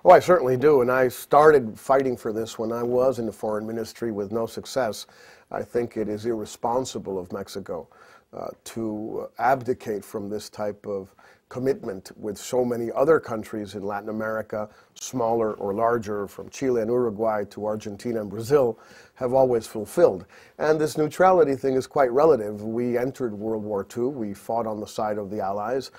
Oh, I certainly do, and I started fighting for this when I was in the foreign ministry with no success. I think it is irresponsible of Mexico to abdicate from this type of commitment with so many other countries in Latin America, smaller or larger, from Chile and Uruguay to Argentina and Brazil, have always fulfilled. And this neutrality thing is quite relative. We entered World War II. We fought on the side of the Allies.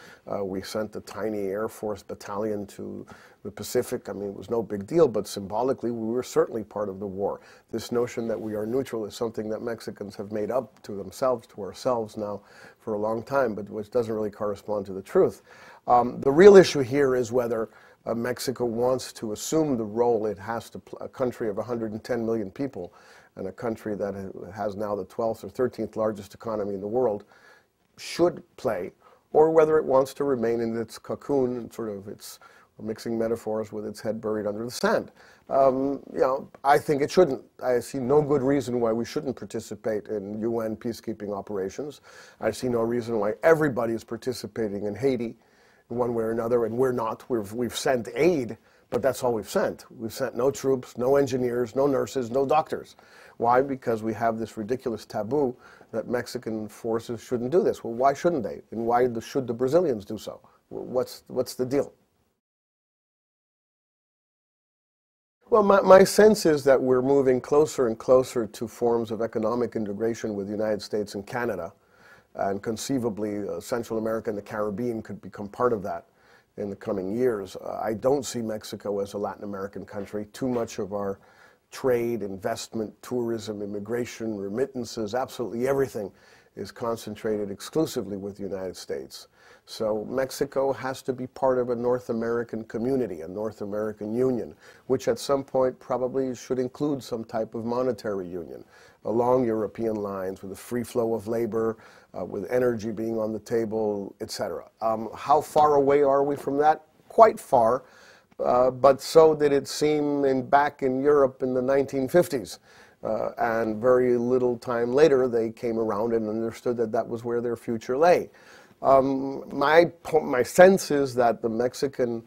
We sent a tiny Air Force battalion to the Pacific. I mean, it was no big deal, but symbolically, we were certainly part of the war. This notion that we are neutral is something that Mexicans have made up to themselves, to ourselves now for a long time, but which doesn't really correspond to the truth. The real issue here is whether Mexico wants to assume the role it has to play, a country of 110 million people and a country that has now the 12th or 13th largest economy in the world should play, or whether it wants to remain in its cocoon and sort of its mixing metaphors with its head buried under the sand. You know, I think it shouldn't. I see no good reason why we shouldn't participate in UN peacekeeping operations. I see no reason why everybody is participating in Haiti in one way or another, and we're not. We've sent aid, but that's all we've sent. We've sent no troops, no engineers, no nurses, no doctors. Why? Because we have this ridiculous taboo that Mexican forces shouldn't do this. Well, why shouldn't they? And why should the Brazilians do so? What's the deal? Well, my sense is that we're moving closer and closer to forms of economic integration with the United States and Canada, and conceivably Central America and the Caribbean could become part of that in the coming years. I don't see Mexico as a Latin American country. Too much of our trade, investment, tourism, immigration, remittances, absolutely everything is concentrated exclusively with the United States. So Mexico has to be part of a North American community, a North American union, which at some point probably should include some type of monetary union along European lines with a free flow of labor, with energy being on the table, etc. How far away are we from that? Quite far, but so did it seem back in Europe in the 1950s. And very little time later, they came around and understood that that was where their future lay. My sense is that the Mexican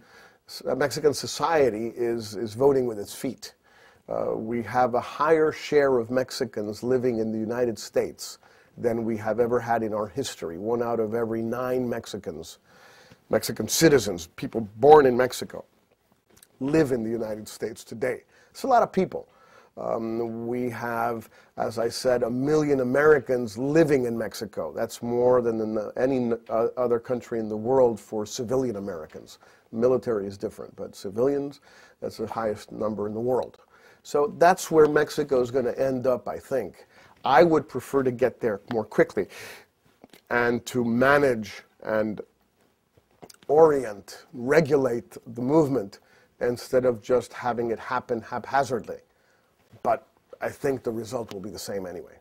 society is voting with its feet. We have a higher share of Mexicans living in the United States than we have ever had in our history. 1 out of every 9 Mexican citizens, people born in Mexico, live in the United States today. It's a lot of people. We have, as I said, 1 million Americans living in Mexico. That's more than in any other country in the world for civilian Americans. Military is different, but civilians, that's the highest number in the world. So that's where Mexico is going to end up, I think. I would prefer to get there more quickly and to manage and orient, regulate the movement instead of just having it happen haphazardly. But I think the result will be the same anyway.